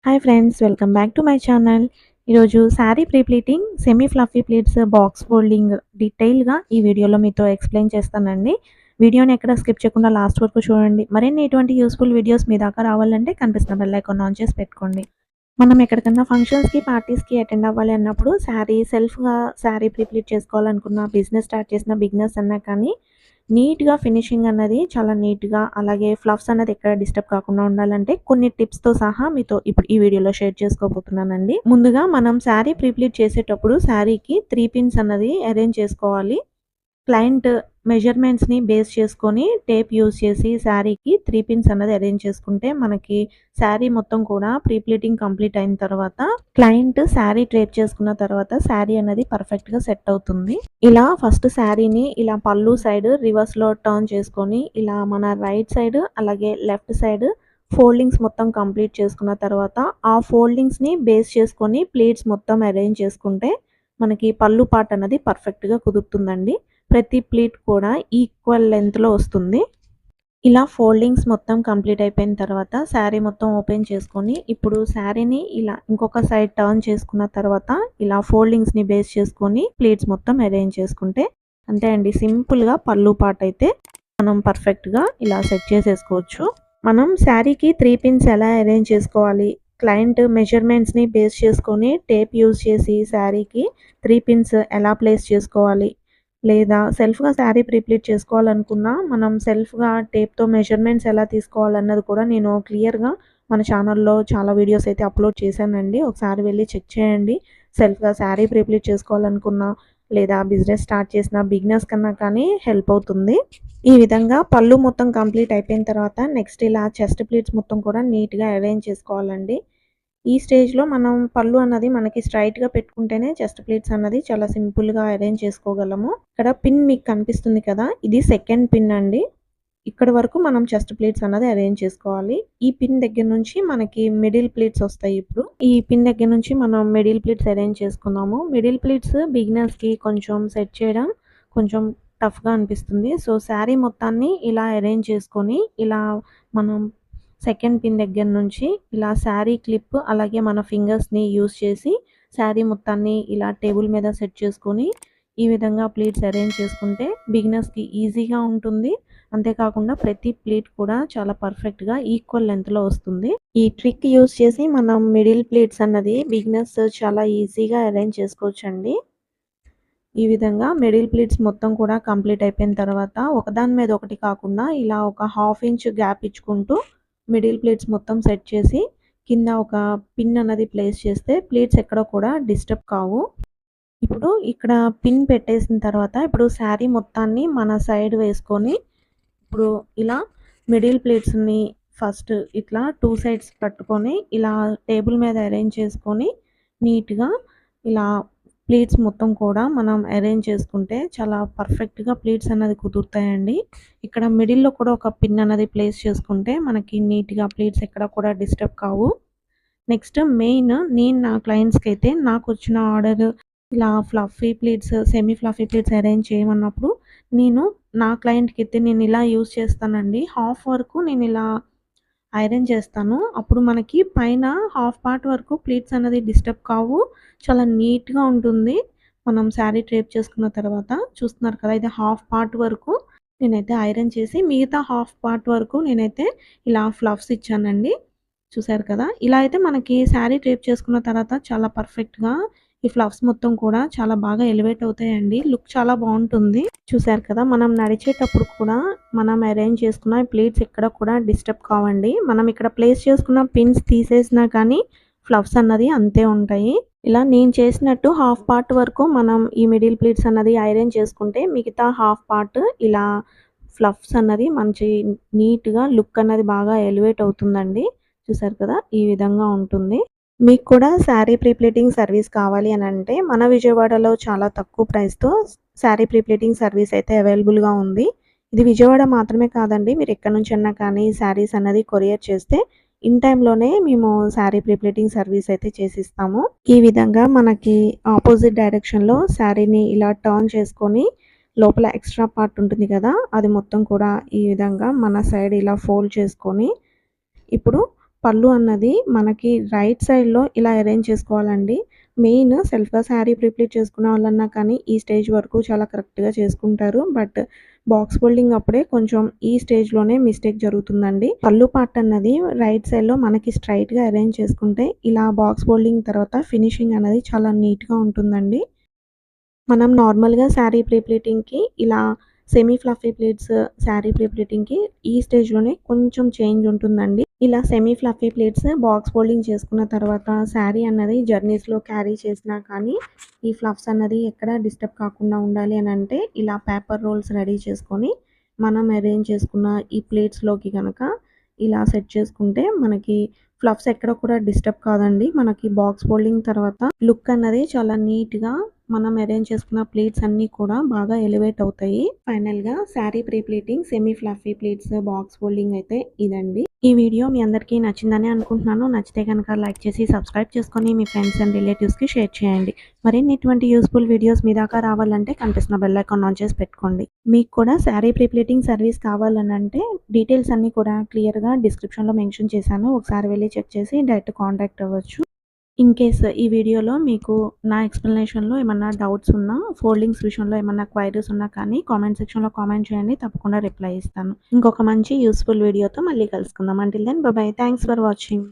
Hi friends, welcome back to my channel. ఈరోజు sari pleating, semi fluffy pleats, box folding డీటెయిల్గా ఈ వీడియోలో మీతో ఎక్స్ప్లెయిన్ చేస్తానండి. వీడియోని ఎక్కడ స్కిప్ చేయకుండా లాస్ట్ వరకు చూడండి. మరిన్ని ఇటువంటి యూస్ఫుల్ వీడియోస్ మీ దాకా రావాలంటే కనిపిస్తున్న బెల్ ఐకాన్ ఆన్ చేసి పెట్టుకోండి. మనం ఎక్కడికన్నా ఫంక్షన్స్కి, పార్టీస్కి అటెండ్ అవ్వాలి అన్నప్పుడు సెల్ఫ్గా శారీ ప్లీట్ చేసుకోవాలనుకున్న, బిజినెస్ స్టార్ట్ చేసిన బిగినర్స్ అన్నా కానీ నీట్‌గా ఫినిషింగ్ అన్నది చాలా నీట్‌గా, అలాగే ఫ్లఫ్స్ అన్నది ఎక్కడ డిస్టర్బ్ కాకుండా ఉండాలంటే కొన్ని టిప్స్‌తో సహా మీతో ఇప్పుడు ఈ వీడియోలో షేర్ చేసుకోబోతున్నానండి. ముందుగా మనం శారీ ప్లీట్ చేసేటప్పుడు శారీకి 3 పిన్స్ అన్నది అరేంజ్ చేసుకోవాలి. క్లయింట్ మెజర్మెంట్స్‌ని బేస్ చేసుకొని టేప్ యూజ్ చేసి శారీకి 3 పిన్స్ అన్నది అరేంజ్ చేసుకుంటే మనకి శారీ మొత్తం కూడా ప్లీటింగ్ కంప్లీట్ అయిన తర్వాత క్లయింట్ శారీ డ్రేప్ చేసుకున్న తర్వాత శారీ అనేది పర్ఫెక్ట్‌గా సెట్ అవుతుంది. ఇలా ఫస్ట్ శారీని ఇలా పళ్ళు సైడ్ రివర్స్‌లో టర్న్ చేసుకొని ఇలా మన రైట్ సైడ్ అలాగే లెఫ్ట్ సైడ్ ఫోల్డింగ్స్ మొత్తం కంప్లీట్ చేసుకున్న తర్వాత ఆ ఫోల్డింగ్స్‌ని బేస్ చేసుకొని ప్లీట్స్ మొత్తం అరేంజ్ చేసుకుంటే మనకి పళ్ళు పార్ట్ అనేది పర్ఫెక్ట్‌గా కుదురుతుందండి. ప్రతి ప్లీట్ కూడా ఈక్వల్ లెంత్‌లో వస్తుంది. ఇలా ఫోల్డింగ్స్ మొత్తం కంప్లీట్ అయిపోయిన తర్వాత శారీ మొత్తం ఓపెన్ చేసుకొని ఇప్పుడు శారీని ఇలా ఇంకొక సైడ్ టర్న్ చేసుకున్న తర్వాత ఇలా ఫోల్డింగ్స్‌ని బేస్ చేసుకొని ప్లీట్స్ మొత్తం అరేంజ్ చేసుకుంటే అంతే అండి. సింపుల్‌గా పళ్ళు పార్ట్ అయితే మనం పర్ఫెక్ట్‌గా ఇలా సెట్ చేసేసుకోవచ్చు. మనం శారీకి 3 పిన్స్ ఎలా అరేంజ్ చేసుకోవాలి, క్లయింట్ మెజర్మెంట్స్‌ని బేస్ చేసుకొని టేప్ యూజ్ చేసి శారీకి 3 పిన్స్ ఎలా ప్లేస్ చేసుకోవాలి, లేదా సెల్ఫ్‌గా శారీ ప్లీట్ చేసుకోవాలనుకున్నా మనం సెల్ఫ్‌గా టేప్‌తో మెజర్మెంట్స్ ఎలా తీసుకోవాలన్నది కూడా నేను క్లియర్‌గా మన ఛానల్‌లో చాలా వీడియోస్ అయితే అప్లోడ్ చేశానండి. ఒకసారి వెళ్లి చెక్ చేయండి. సెల్ఫ్‌గా శారీ ప్లీట్ చేసుకోవాలనుకున్నా లేదా బిజినెస్ స్టార్ట్ చేసిన బిగినర్స్ కన్నా కానీ హెల్ప్ అవుతుంది. ఈ విధంగా పళ్ళు మొత్తం కంప్లీట్ అయిపోయిన తర్వాత నెక్స్ట్ ఇలా చెస్ట్ ప్లీట్స్ మొత్తం కూడా నీట్‌గా అరేంజ్ చేసుకోవాలండి. ఈ స్టేజ్‌లో మనం పళ్ళు అన్నది మనకి స్ట్రెయిట్‌గా పెట్టుకుంటేనే చెస్ట్ ప్లీట్స్ అన్నది చాలా సింపుల్‌గా అరేంజ్ చేసుకోగలము. ఇక్కడ పిన్ మీకు కనిపిస్తుంది కదా! ఇది సెకండ్ పిన్ అండి. ఇక్కడి వరకు మనం చెస్ట్ ప్లీట్స్ అన్నది అరేంజ్ చేసుకోవాలి. ఈ పిన్ దగ్గర నుంచి మనకి మిడిల్ ప్లీట్స్ వస్తాయి ఇప్పుడు. ఈ పిన్ దగ్గర నుంచి మనం మిడిల్ ప్లీట్స్ అరేంజ్ చేసుకుందాము. మిడిల్ ప్లీట్స్ బిగినర్స్‌కి కొంచెం సెట్ చేయడం కొంచెం టఫ్‌గా అనిపిస్తుంది. సో, శారీ మొత్తాన్ని ఇలా అరేంజ్ చేసుకొని ఇలా మనం సెకండ్ పిన్ దగ్గర నుంచి ఇలా శారీ క్లిప్ అలాగే మన ఫింగర్స్‌ని యూజ్ చేసి శారీ మొత్తాన్ని ఇలా టేబుల్ మీద సెట్ చేసుకొని ఈ విధంగా ప్లీట్స్ అరేంజ్ చేసుకుంటే బిగినర్స్‌కి ఈజీగా ఉంటుంది. అంతేకాకుండా ప్రతి ప్లీట్ కూడా చాలా పర్ఫెక్ట్‌గా ఈక్వల్ లెంత్‌లో వస్తుంది. ఈ ట్రిక్ యూజ్ చేసి మనం మిడిల్ ప్లీట్స్ అన్నది బిగినర్స్ చాలా ఈజీగా అరేంజ్ చేసుకోవచ్చండి. ఈ విధంగా మిడిల్ ప్లీట్స్ మొత్తం కూడా కంప్లీట్ అయిపోయిన తర్వాత ఒకదాని మీద ఒకటి కాకుండా ఇలా ఒక హాఫ్ ఇంచ్ గ్యాప్ ఇచ్చుకుంటూ మిడిల్ ప్లీట్స్ మొత్తం సెట్ చేసి కింద ఒక పిన్ అన్నది ప్లేస్ చేస్తే ప్లీట్స్ ఎక్కడ కూడా డిస్టర్బ్ కావు. ఇప్పుడు ఇక్కడ పిన్ పెట్టేసిన తర్వాత ఇప్పుడు శారీ మొత్తాన్ని మన సైడ్ వేసుకొని ఇప్పుడు ఇలా మిడిల్ ప్లేట్స్‌ని ఫస్ట్ ఇట్లా 2 సైడ్స్ పట్టుకొని ఇలా టేబుల్ మీద అరేంజ్ చేసుకొని నీట్‌గా ఇలా ప్లీట్స్ మొత్తం కూడా మనం అరేంజ్ చేసుకుంటే చాలా పర్ఫెక్ట్‌గా ప్లీట్స్ అన్నది కుదురుతాయండి. ఇక్కడ మిడిల్‌లో కూడా ఒక పిన్ అన్నది ప్లేస్ చేసుకుంటే మనకి నీట్‌గా ప్లీట్స్ ఎక్కడ కూడా డిస్టర్బ్ కావు. నెక్స్ట్ నేను నా క్లయింట్స్‌కైతే నాకొచ్చిన ఆర్డర్ ఇలా fluffy pleats, semi fluffy pleats arrange చేయమన్నప్పుడు నేను నా క్లయింట్‌కైతే నేను ఇలా యూజ్ చేస్తానండి. హాఫ్ వరకు నేను ఇలా ఐరన్ చేస్తాను. అప్పుడు మనకి పైన హాఫ్ పార్ట్ వరకు ప్లీట్స్ అనేది డిస్టర్బ్ కావు. చాలా నీట్‌గా ఉంటుంది. మనం శారీ డ్రేప్ చేసుకున్న తర్వాత చూస్తున్నారు కదా! ఇది హాఫ్ పార్ట్ వరకు నేనైతే ఐరన్ చేసి మిగతా హాఫ్ పార్ట్ వరకు నేనైతే ఇలా ఫ్లఫ్స్ ఇచ్చానండి. చూసారు కదా! ఇలా అయితే మనకి శారీ డ్రేప్ చేసుకున్న తర్వాత చాలా పర్ఫెక్ట్‌గా ఈ ఫ్లవర్స్ మొత్తం కూడా చాలా బాగా ఎలివేట్ అవుతాయండి. లుక్ చాలా బావుంటుంది. చూసారు కదా! మనం నడిచేటప్పుడు కూడా మనం అరేంజ్ చేసుకున్న ప్లేట్స్ ఎక్కడ కూడా డిస్టర్బ్ కావండి. మనం ఇక్కడ ప్లేస్ చేసుకున్న పిన్స్ తీసేసినా కానీ ఫ్లవర్స్ అన్నది అంతే ఉంటాయి. ఇలా నేను చేసినట్టు హాఫ్ పార్ట్ వరకు మనం ఈ మిడిల్ ప్లేట్స్ అన్నది ఐరన్ చేసుకుంటే మిగతా హాఫ్ పార్ట్ ఇలా ఫ్లఫ్స్ అన్నది మంచి నీట్‌గా లుక్ అన్నది బాగా ఎలివేట్ అవుతుందండి. చూసారు కదా! ఈ విధంగా ఉంటుంది. మీకు కూడా శారీ ప్లీటింగ్ సర్వీస్ కావాలి అనంటే మన విజయవాడలో చాలా తక్కువ ప్రైస్‌తో శారీ ప్లీటింగ్ సర్వీస్ అయితే అవైలబుల్‌గా ఉంది. ఇది విజయవాడ మాత్రమే కాదండి. మీరు ఎక్కడి నుంచన్నా కానీ శారీస్ అన్నది కొరియర్ చేస్తే ఇన్ టైమ్‌లోనే మేము శారీ ప్లీటింగ్ సర్వీస్ అయితే చేసిస్తాము. ఈ విధంగా మనకి ఆపోజిట్ డైరెక్షన్‌లో శారీని ఇలా టర్న్ చేసుకొని లోపల ఎక్స్ట్రా పార్ట్ ఉంటుంది కదా! అది మొత్తం కూడా ఈ విధంగా మన సైడ్ ఇలా ఫోల్డ్ చేసుకొని ఇప్పుడు పళ్ళు అన్నది మనకి రైట్ సైడ్‌లో ఇలా అరేంజ్ చేసుకోవాలండి. మెయిన్ సెల్ఫ్‌గా శారీ ప్రిప్లీట్ చేసుకునే వాళ్ళన్నా కానీ ఈ స్టేజ్ వరకు చాలా కరెక్ట్‌గా చేసుకుంటారు. బట్ బాక్స్ ఫోల్డింగ్ అప్పుడే కొంచెం ఈ స్టేజ్‌లోనే మిస్టేక్ జరుగుతుందండి. పళ్ళు పార్ట్ అన్నది రైట్ సైడ్‌లో మనకి స్ట్రెయిట్‌గా అరేంజ్ చేసుకుంటే ఇలా బాక్స్ ఫోల్డింగ్ తర్వాత ఫినిషింగ్ అనేది చాలా నీట్‌గా ఉంటుందండి. మనం నార్మల్‌గా శారీ ప్రీ ప్లీటింగ్‌కి ఇలా semi fluffy pleats sari pre ప్లీటింగ్‌కి ఈ స్టేజ్‌లోనే కొంచెం చేంజ్ ఉంటుందండి. ఇలా semi fluffy pleats box folding చేసుకున్న తర్వాత శారీ అన్నది జర్నీస్‌లో క్యారీ చేసినా కానీ ఈ ఫ్లఫ్స్ అన్నది ఎక్కడ డిస్టర్బ్ కాకుండా ఉండాలి అనంటే ఇలా పేపర్ రోల్స్ రెడీ చేసుకొని మనం అరేంజ్ చేసుకున్న ఈ ప్లేట్స్‌లోకి గనక ఇలా సెట్ చేసుకుంటే మనకి ఫ్లఫ్స్ ఎక్కడ కూడా డిస్టర్బ్ కాదండి. మనకి బాక్స్ ఫోల్డింగ్ తర్వాత లుక్ అన్నది చాలా నీట్‌గా మనం అరేంజ్ చేసుకున్న ప్లేట్స్ అన్నీ కూడా బాగా ఎలివేట్ అవుతాయి. ఫైనల్‌గా sari pre pleating, semi fluffy pleats, box folding అయితే ఇదండి. ఈ వీడియో మీ అందరికీ నచ్చిందని అనుకుంటున్నాను. నచ్చితే గనక లైక్ చేసి, సబ్స్క్రైబ్ చేసుకొని మీ ఫ్రెండ్స్ అండ్ రిలేటివ్స్‌కి షేర్ చేయండి. మరిన్ని ఇటువంటి యూజ్‌ఫుల్ వీడియోస్ మీ దాకా రావాలంటే కనిపిస్తున్న బెల్ ఐకాన్ ఆన్ చేసి పెట్టుకోండి. మీకు కూడా శారీ ప్రీ ప్లీటింగ్ సర్వీస్ కావాలనంటే డీటెయిల్స్ అన్నీ కూడా క్లియర్‌గా డిస్క్రిప్షన్‌లో మెన్షన్ చేశాను. ఒకసారి వెళ్లి చెక్ చేసి డైరెక్ట్ కాంటాక్ట్ అవ్వచ్చు. ఇన్ కేస్ ఈ వీడియోలో మీకు నా ఎక్స్‌ప్లనేషన్‌లో ఏమన్నా డౌట్స్ ఉన్నా, ఫోల్డింగ్స్ విషయంలో ఏమన్నా క్వైరీస్ ఉన్నా కానీ కామెంట్ సెక్షన్‌లో కామెంట్ చేయండి. తప్పకుండా రిప్లై ఇస్తాను. ఇంకొక మంచి యూజ్‌ఫుల్ వీడియోతో మళ్ళీ కలుసుకుందాం. Until then bye bye. Thanks for watching.